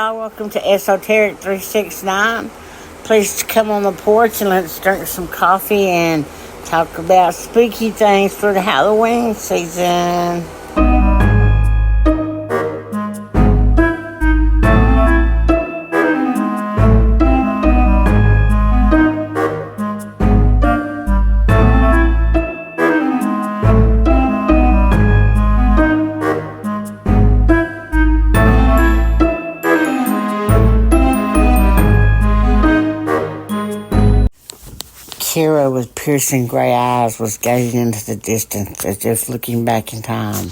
y'all. Welcome to Esoteric 369. Please come on the porch and let's drink some coffee and talk about spooky things for the Halloween season. Kira, with piercing gray eyes, was gazing into the distance as if looking back in time.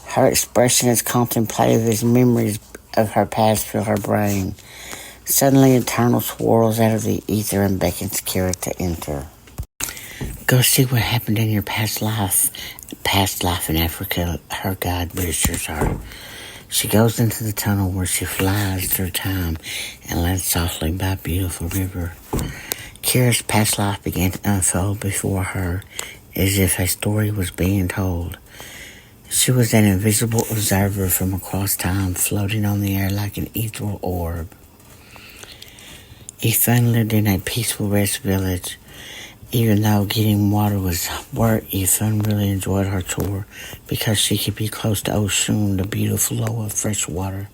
Her expression is contemplative as memories of her past fill her brain. Suddenly, Eternal swirls out of the ether and beckons Kira to enter. Go see what happened in your past life in Africa, her guide reassures her. She goes into the tunnel where she flies through time and lands softly by a beautiful river. Kira's past life began to unfold before her as if a story was being told. She was an invisible observer from across time, floating on the air like an ethereal orb. Efun lived in a peaceful rest village. Even though getting water was work, Efun really enjoyed her chore because she could be close to Oshun, the beautiful flow of fresh water.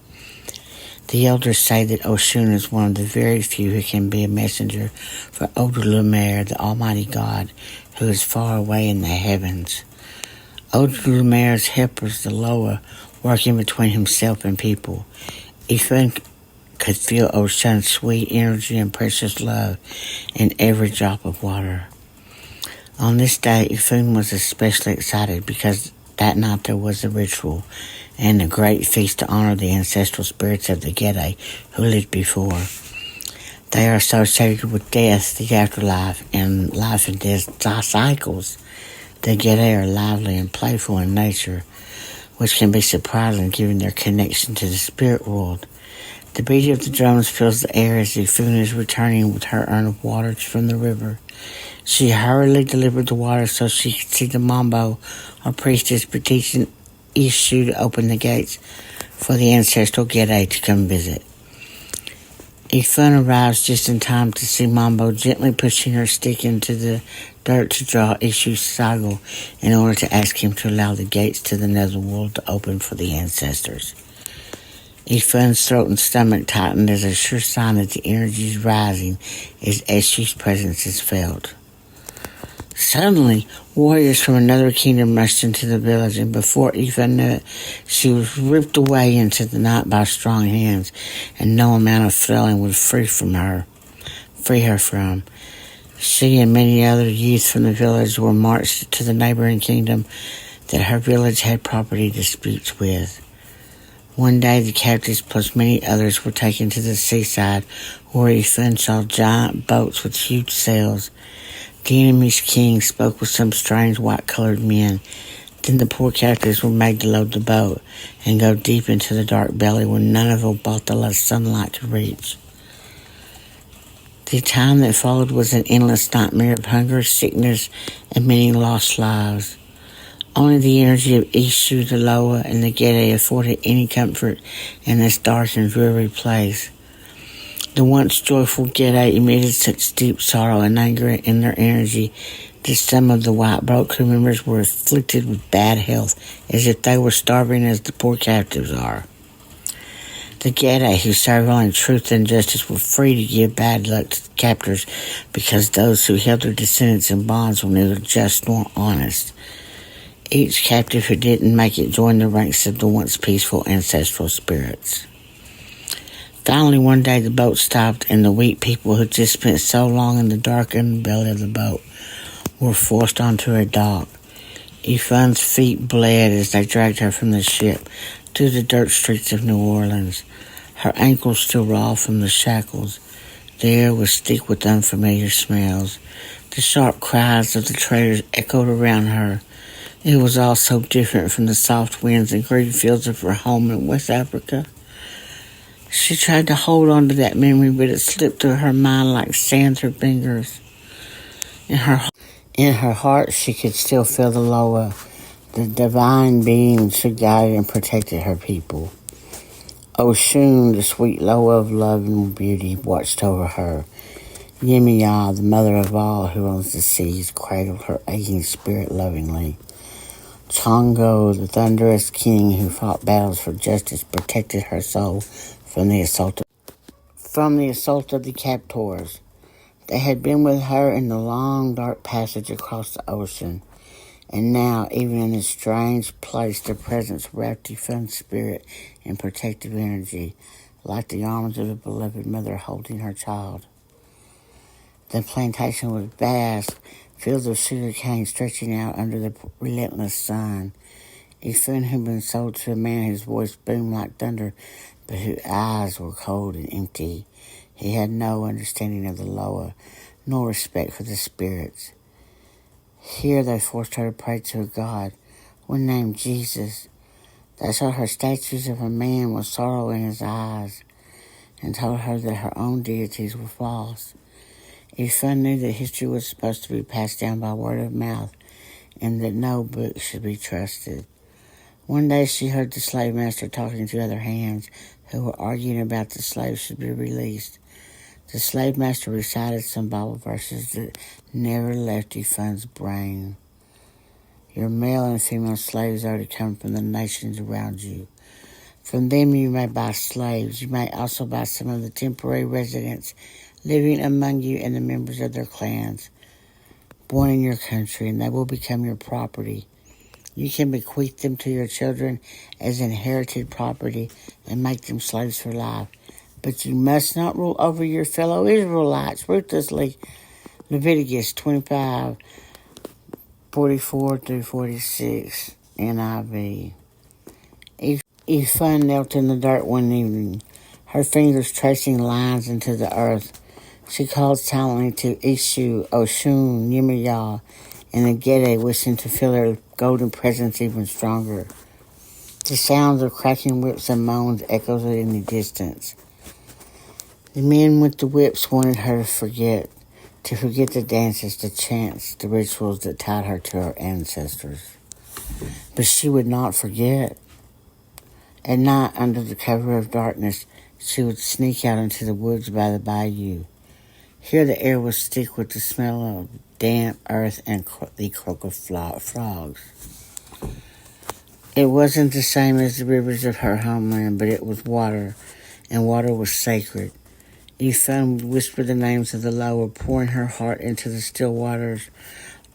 The elders say that Oshun is one of the very few who can be a messenger for Voodoo, the Almighty God, who is far away in the heavens. Voodoo's helpers, the Loa, working between himself and people. Efun could feel Oshun's sweet energy and precious love in every drop of water. On this day, Efun was especially excited because that night there was a ritual and a great feast to honor the ancestral spirits of the Gede who lived before. They are associated with death, the afterlife, and life and death cycles. The Gede are lively and playful in nature, which can be surprising given their connection to the spirit world. The beating of the drums fills the air as Efun is returning with her urn of water from the river. She hurriedly delivered the water so she could see the Mambo, or priestess, petition Ishu to open the gates for the ancestral Gede to come visit. Efun arrives just in time to see Mambo gently pushing her stick into the dirt to draw Ishu's saddle in order to ask him to allow the gates to the netherworld to open for the ancestors. Efun's throat and stomach tightened as a sure sign that the energy is rising as Ishu's presence is felt. Suddenly, warriors from another kingdom rushed into the village, and before Efun knew it, she was ripped away into the night by strong hands, and no amount of flailing would free her from. She and many other youths from the village were marched to the neighboring kingdom that her village had property disputes with. One day, the captives plus many others were taken to the seaside, where Efun saw giant boats with huge sails. The enemy's king spoke with some strange white-colored men. Then the poor captives were made to load the boat and go deep into the dark belly where none of Obatala's sunlight could reach. The time that followed was an endless nightmare of hunger, sickness, and many lost lives. Only the energy of Ishu, the Loa, and the Gede afforded any comfort in this dark and dreary place. The once joyful Gede emitted such deep sorrow and anger in their energy that some of the white boat crew members were afflicted with bad health, as if they were starving as the poor captives are. The Gede, who served only truth and justice, were free to give bad luck to the captors because those who held their descendants in bonds were neither just nor honest. Each captive who didn't make it joined the ranks of the once peaceful ancestral spirits. Finally, one day the boat stopped, and the weak people who just spent so long in the dark underbelly of the boat were forced onto a dock. Efun's feet bled as they dragged her from the ship through the dirt streets of New Orleans. Her ankles still raw from the shackles. The air was thick with unfamiliar smells. The sharp cries of the traders echoed around her. It was all so different from the soft winds and green fields of her home in West Africa. She tried to hold on to that memory, but it slipped through her mind like sand through fingers. In her heart, she could still feel the Loa, the divine beings who guided and protected her people. Oshun, the sweet Loa of love and beauty, watched over her. Yemiya, the mother of all who owns the seas, cradled her aching spirit lovingly. Chongo, the thunderous king who fought battles for justice, protected her soul from the assault of the captors. They had been with her in the long, dark passage across the ocean, and now, even in this strange place, their presence wrapped Efun's spirit in protective energy, like the arms of a beloved mother holding her child. The plantation was vast, fields of sugar cane stretching out under the relentless sun. Efun had been sold to a man whose voice boomed like thunder, but whose eyes were cold and empty. He had no understanding of the Loa, nor respect for the spirits. Here they forced her to pray to a god, one named Jesus. They showed her statues of a man with sorrow in his eyes, and told her that her own deities were false. Efun knew that history was supposed to be passed down by word of mouth, and that no book should be trusted. One day she heard the slave master talking to other hands who were arguing about the slaves should be released. The slave master recited some Bible verses that never left Efun's brain. Your male and female slaves are to come from the nations around you. From them you may buy slaves. You may also buy some of the temporary residents living among you and the members of their clans, born in your country, and they will become your property. You can bequeath them to your children as inherited property and make them slaves for life. But you must not rule over your fellow Israelites ruthlessly. Leviticus 25:44-46, NIV. Efun knelt in the dirt one evening, her fingers tracing lines into the earth. She called silently to Ishu, Oshun, Yemiya, and the Gede, wishing to feel their golden presence even stronger. The sounds of cracking whips and moans echoed in the distance. The men with the whips wanted her to forget the dances, the chants, the rituals that tied her to her ancestors. But she would not forget. At night, under the cover of darkness, she would sneak out into the woods by the bayou. Here the air was thick with the smell of damp earth and the croak of frogs. It wasn't the same as the rivers of her homeland, but it was water, and water was sacred. Efun would whisper the names of the Loa, pouring her heart into the still waters.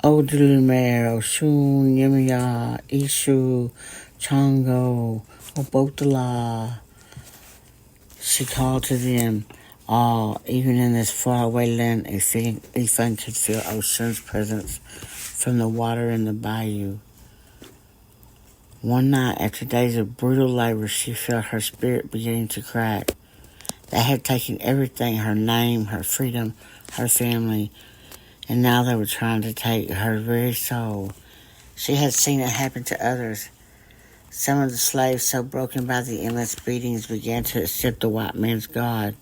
Odulumer, Oshun, Yemiya, Ishu, Chongo, Obotala. She called to them all. Even in this faraway land, Efun could feel Oshun's presence from the water in the bayou. One night, after days of brutal labor, she felt her spirit beginning to crack. They had taken everything, her name, her freedom, her family, and now they were trying to take her very soul. She had seen it happen to others. Some of the slaves, so broken by the endless beatings, began to accept the white man's God,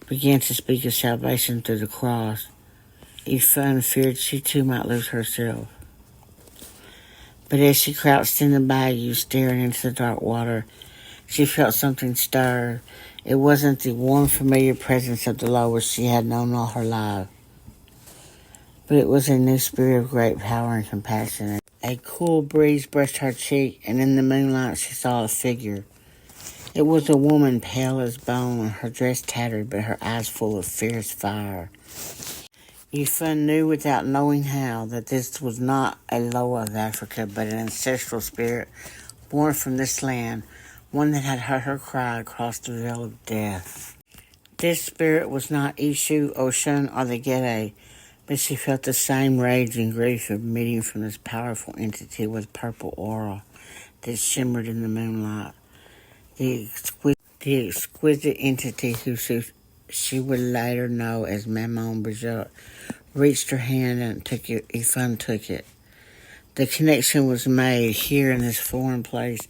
began to speak of salvation through the cross. Efun feared she too might lose herself. But as she crouched in the bayou, staring into the dark water, she felt something stir. It wasn't the warm, familiar presence of the Loa she had known all her life, but it was a new spirit of great power and compassion. A cool breeze brushed her cheek, and in the moonlight she saw a figure. It was a woman, pale as bone, her dress tattered, but her eyes full of fierce fire. Efun knew without knowing how that this was not a Loa of Africa, but an ancestral spirit born from this land, one that had heard her cry across the veil of death. This spirit was not Ishu, Oshun, or the Gede, but she felt the same rage and grief of meeting from this powerful entity with purple aura that shimmered in the moonlight. The exquisite entity who she would later know as Maman Bajot reached her hand and took it. Efun took it. The connection was made here in this foreign place.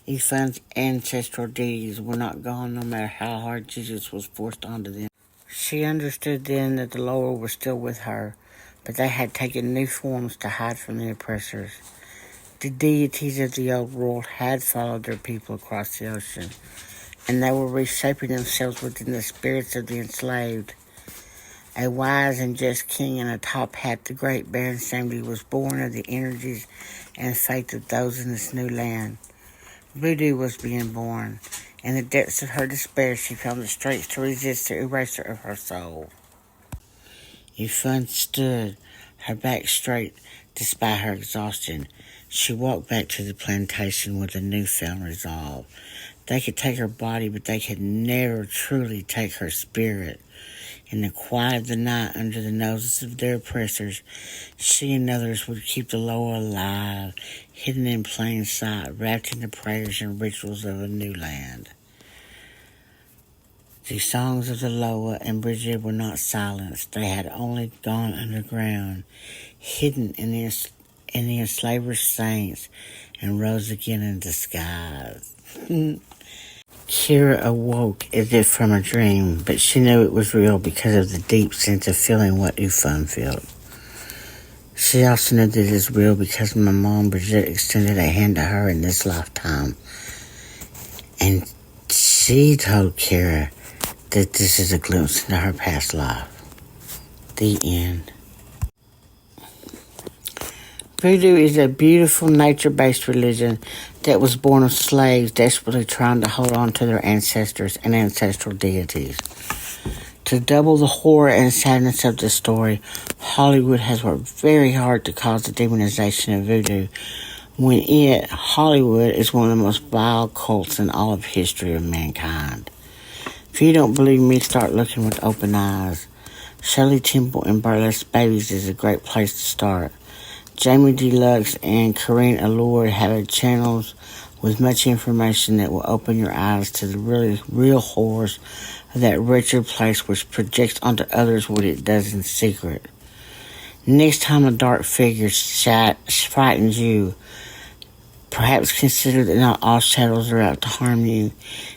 Efun's ancestral deeds were not gone no matter how hard Jesus was forced onto them. She understood then that the Loa were still with her, but they had taken new forms to hide from the oppressors. The deities of the old world had followed their people across the ocean. and they were reshaping themselves within the spirits of the enslaved. A wise and just king in a top hat, the great Baron Samedi was born of the energies and faith of those in this new land. Voodoo was being born. In the depths of her despair, she found the strength to resist the eraser of her soul. Efun stood, her back straight despite her exhaustion. She walked back to the plantation with a newfound resolve. They could take her body, but they could never truly take her spirit. In the quiet of the night, under the noses of their oppressors, she and others would keep the Loa alive, hidden in plain sight, wrapped in the prayers and rituals of a new land. The songs of the Loa and Bridget were not silenced. They had only gone underground, hidden in the enslavers' saints, and rose again in disguise. Kira awoke as if from a dream, but she knew it was real because of the deep sense of feeling what Efun felt. She also knew that it is real because my mom, Bridget, extended a hand to her in this lifetime. And she told Kira that this is a glimpse into her past life. The end. Voodoo is a beautiful nature-based religion that was born of slaves desperately trying to hold on to their ancestors and ancestral deities. To double the horror and sadness of the story, Hollywood has worked very hard to cause the demonization of voodoo, when Hollywood, is one of the most vile cults in all of history of mankind. If you don't believe me, start looking with open eyes. Shirley Temple and Burlesque Babies is a great place to start. Jamie Deluxe and Corinne Allure have channels with much information that will open your eyes to the really real horrors of that wretched place which projects onto others what it does in secret. Next time a dark figure frightens you, perhaps consider that not all shadows are out to harm you.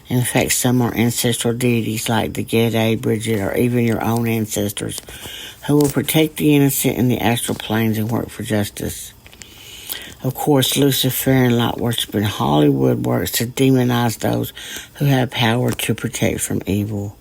In fact, some are ancestral deities like the Gede, Bridget, or even your own ancestors, who will protect the innocent in the astral planes and work for justice. Of course, Luciferian light worship in Hollywood works to demonize those who have power to protect from evil.